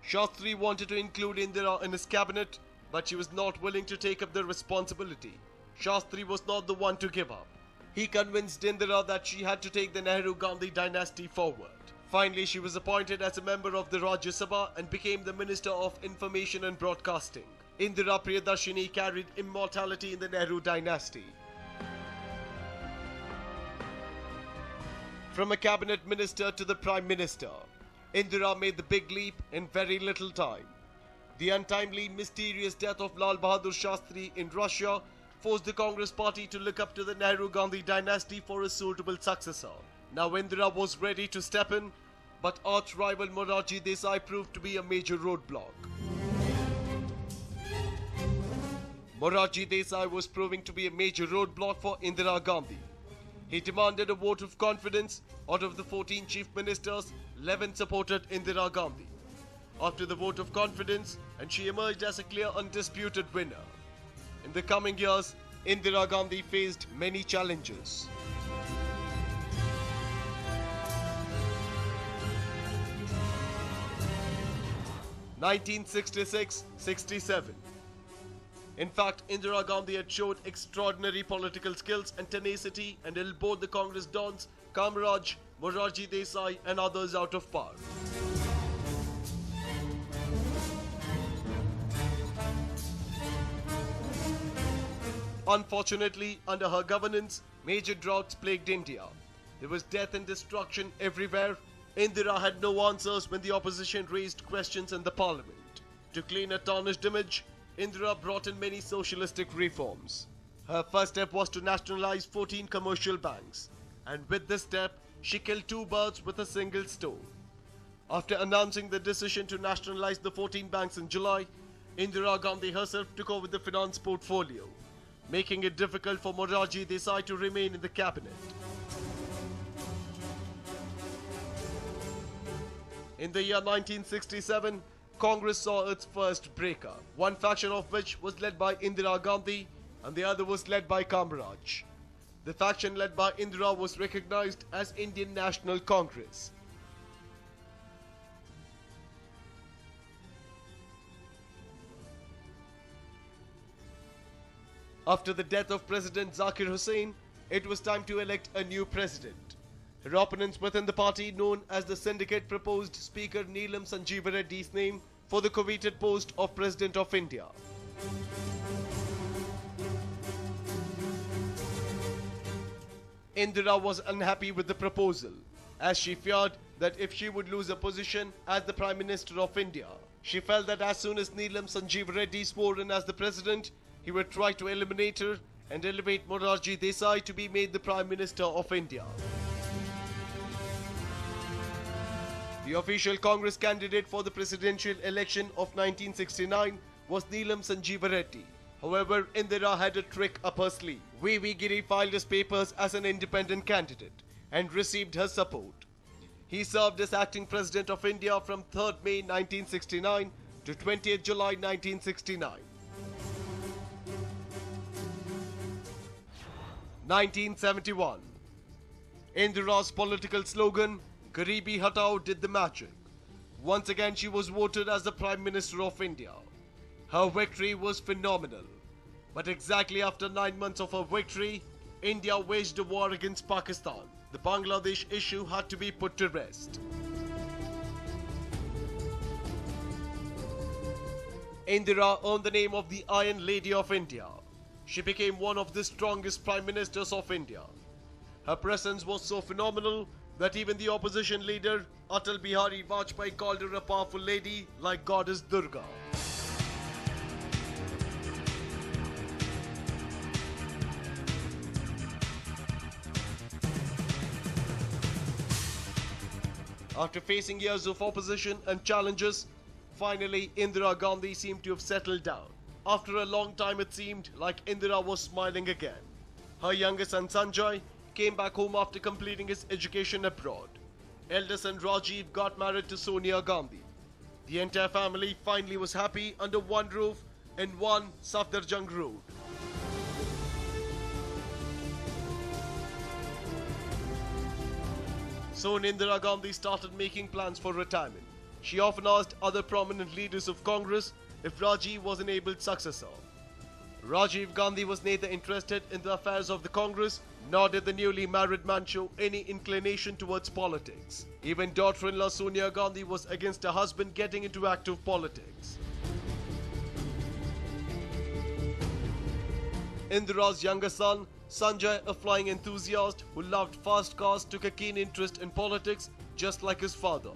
Shastri wanted to include Indira in his cabinet, but she was not willing to take up the responsibility. Shastri was not the one to give up. He convinced Indira that she had to take the Nehru-Gandhi dynasty forward. Finally, she was appointed as a member of the Rajya Sabha and became the Minister of Information and Broadcasting. Indira Priyadarshini carried immortality in the Nehru dynasty. From a cabinet minister to the Prime Minister, Indira made the big leap in very little time. The untimely, mysterious death of Lal Bahadur Shastri in Russia forced the Congress party to look up to the Nehru-Gandhi dynasty for a suitable successor. Now Indira was ready to step in, but arch-rival Morarji Desai proved to be a major roadblock. Morarji Desai was proving to be a major roadblock for Indira Gandhi. He demanded a vote of confidence. Out of the 14 chief ministers, 11 supported Indira Gandhi. After the vote of confidence, and she emerged as a clear undisputed winner. In the coming years, Indira Gandhi faced many challenges. (1966–67). In fact, Indira Gandhi had showed extraordinary political skills and tenacity and held both the Congress dons, Kamaraj, Morarji Desai and others out of power. Unfortunately, under her governance, major droughts plagued India. There was death and destruction everywhere. Indira had no answers when the opposition raised questions in the parliament. To clean a tarnished image, Indira brought in many socialistic reforms. Her first step was to nationalize 14 commercial banks, and with this step, she killed two birds with a single stone. After announcing the decision to nationalize the 14 banks in July, Indira Gandhi herself took over the finance portfolio, making it difficult for Morarji Desai to remain in the cabinet. In the year 1967, Congress saw its first breakup, one faction of which was led by Indira Gandhi and the other was led by Kamaraj. The faction led by Indira was recognized as Indian National Congress. After the death of President Zakir Hussain, it was time to elect a new president. Her opponents within the party, known as the Syndicate, proposed Speaker Neelam Sanjeeva Reddy's name for the coveted post of President of India. Indira was unhappy with the proposal, as she feared that if she would lose a position as the Prime Minister of India, she felt that as soon as Neelam Sanjeeva Reddy swore in as the President, he would try to eliminate her and elevate Morarji Desai to be made the Prime Minister of India. The official Congress candidate for the presidential election of 1969 was Neelam Sanjeeva Reddy. However, Indira had a trick up her sleeve. V.V. Giri filed his papers as an independent candidate and received her support. He served as acting President of India from 3rd May 1969 to 20th July 1969. 1971. Indira's political slogan, Garibi Hatao, did the magic. Once again she was voted as the Prime Minister of India. Her victory was phenomenal. But exactly after 9 months of her victory, India waged a war against Pakistan. The Bangladesh issue had to be put to rest. Indira earned the name of the Iron Lady of India. She became one of the strongest Prime Ministers of India. Her presence was so phenomenal that even the opposition leader Atal Bihari Vajpayee called her a powerful lady like Goddess Durga. After facing years of opposition and challenges, finally Indira Gandhi seemed to have settled down. After a long time it seemed like Indira was smiling again. Her younger son Sanjay came back home after completing his education abroad. Elder son Rajiv got married to Sonia Gandhi. The entire family finally was happy under one roof in one Safdarjung Road. Soon Indira Gandhi started making plans for retirement. she often asked other prominent leaders of Congress if Rajiv was an able successor. Rajiv Gandhi was neither interested in the affairs of the Congress, nor did the newly married man show any inclination towards politics. Even daughter-in-law Sonia Gandhi was against her husband getting into active politics. Indira's younger son, Sanjay, a flying enthusiast who loved fast cars, took a keen interest in politics just like his father.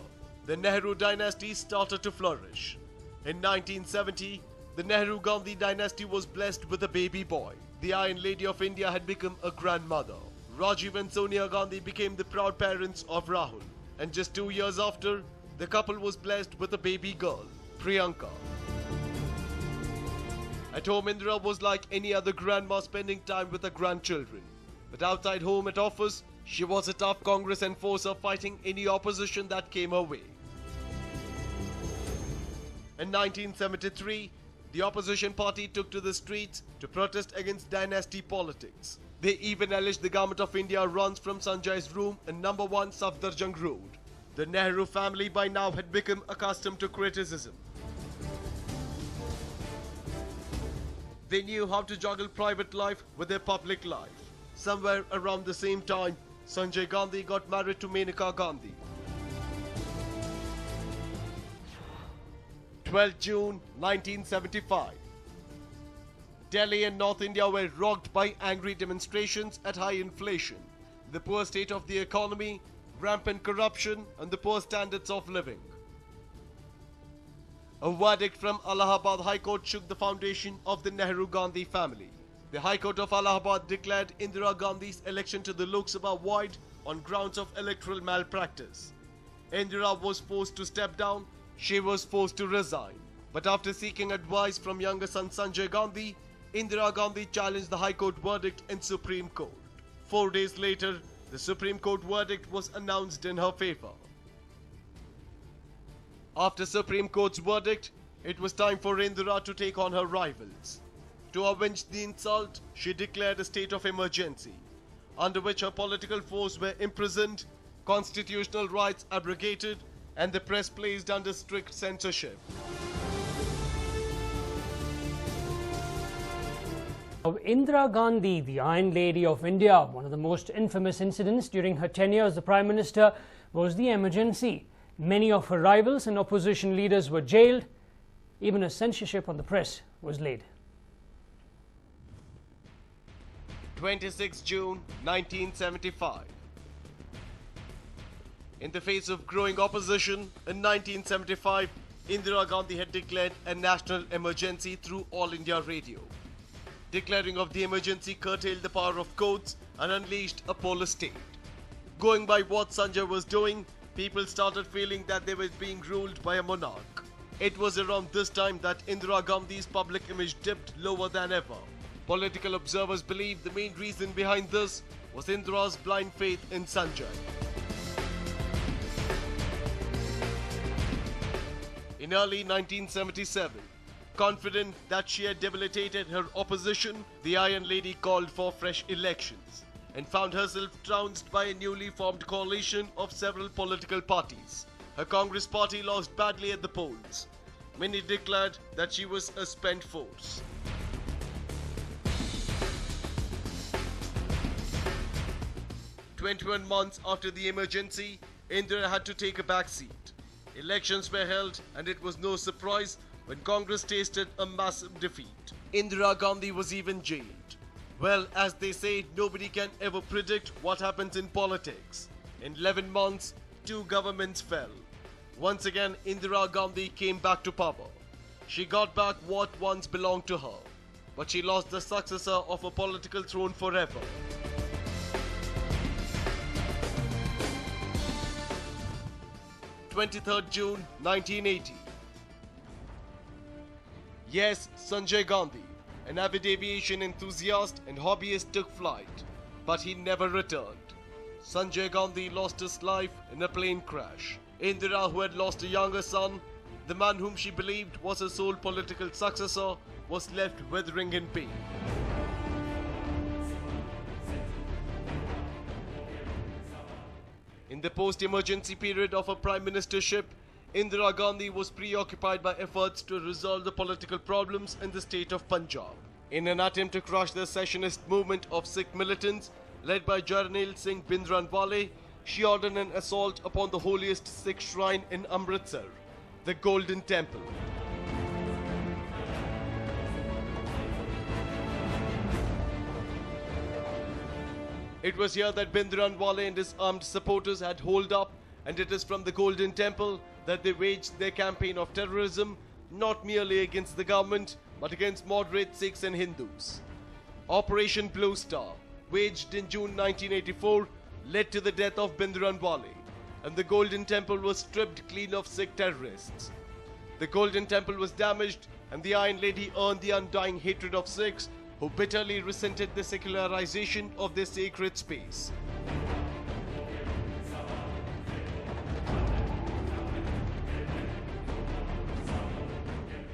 The Nehru dynasty started to flourish. In 1970, the Nehru-Gandhi dynasty was blessed with a baby boy. The Iron Lady of India had become a grandmother. Rajiv and Sonia Gandhi became the proud parents of Rahul. And just 2 years after, the couple was blessed with a baby girl, Priyanka. At home, Indira was like any other grandma, spending time with her grandchildren. But outside home at office, she was a tough Congress enforcer, fighting any opposition that came her way. In 1973, the opposition party took to the streets to protest against dynasty politics. They even alleged the government of India runs from Sanjay's room in number 1 Safdarjung Road. The Nehru family by now had become accustomed to criticism. They knew how to juggle private life with their public life. Somewhere around the same time, Sanjay Gandhi got married to Menaka Gandhi. 12 June 1975. Delhi and North India were rocked by angry demonstrations at high inflation, the poor state of the economy, rampant corruption, and the poor standards of living. A verdict from Allahabad High Court shook the foundation of the Nehru-Gandhi family. The High Court of Allahabad declared Indira Gandhi's election to the Lok Sabha void on grounds of electoral malpractice. Indira was forced to step down. She was forced to resign. But after seeking advice from younger son Sanjay Gandhi, Indira Gandhi challenged the High Court verdict in Supreme Court. 4 days later, the Supreme Court verdict was announced in her favor. After Supreme Court's verdict, it was time for Indira to take on her rivals. To avenge the insult, she declared a state of emergency, under which her political foes were imprisoned, constitutional rights abrogated, and the press placed under strict censorship. Indira Gandhi, the Iron Lady of India, one of the most infamous incidents during her tenure as the Prime Minister was the emergency. Many of her rivals and opposition leaders were jailed. Even a censorship on the press was laid. 26 June 1975. In the face of growing opposition, in 1975, Indira Gandhi had declared a national emergency through All India Radio. Declaring of the emergency curtailed the power of courts and unleashed a police state. Going by what Sanjay was doing, people started feeling that they were being ruled by a monarch. It was around this time that Indira Gandhi's public image dipped lower than ever. Political observers believe the main reason behind this was Indira's blind faith in Sanjay. In early 1977, confident that she had debilitated her opposition, the Iron Lady called for fresh elections and found herself trounced by a newly formed coalition of several political parties. Her Congress party lost badly at the polls. Many declared that she was a spent force. "21 months after the emergency, Indira had to take a back seat. Elections were held, and it was no surprise when Congress tasted a massive defeat. Indira Gandhi was even jailed. Well, as they say, nobody can ever predict what happens in politics. In 11 months, 2 governments fell. Once again, Indira Gandhi came back to power. She got back what once belonged to her, but she lost the successor of a political throne forever. 23rd June 1980. Yes, Sanjay Gandhi, an avid aviation enthusiast and hobbyist, took flight, but he never returned. Sanjay Gandhi lost his life in a plane crash. Indira, who had lost a younger son, the man whom she believed was her sole political successor, was left withering in pain. In the post-emergency period of her prime ministership, Indira Gandhi was preoccupied by efforts to resolve the political problems in the state of Punjab. In an attempt to crush the secessionist movement of Sikh militants, led by Jarnail Singh Bhindranwale, she ordered an assault upon the holiest Sikh shrine in Amritsar, the Golden Temple. It was here that Bhindranwale and his armed supporters had holed up, and it is from the Golden Temple that they waged their campaign of terrorism, not merely against the government, but against moderate Sikhs and Hindus. Operation Blue Star, waged in June 1984, led to the death of Bhindranwale, and the Golden Temple was stripped clean of Sikh terrorists. The Golden Temple was damaged, and the Iron Lady earned the undying hatred of Sikhs, who bitterly resented the secularization of their sacred space.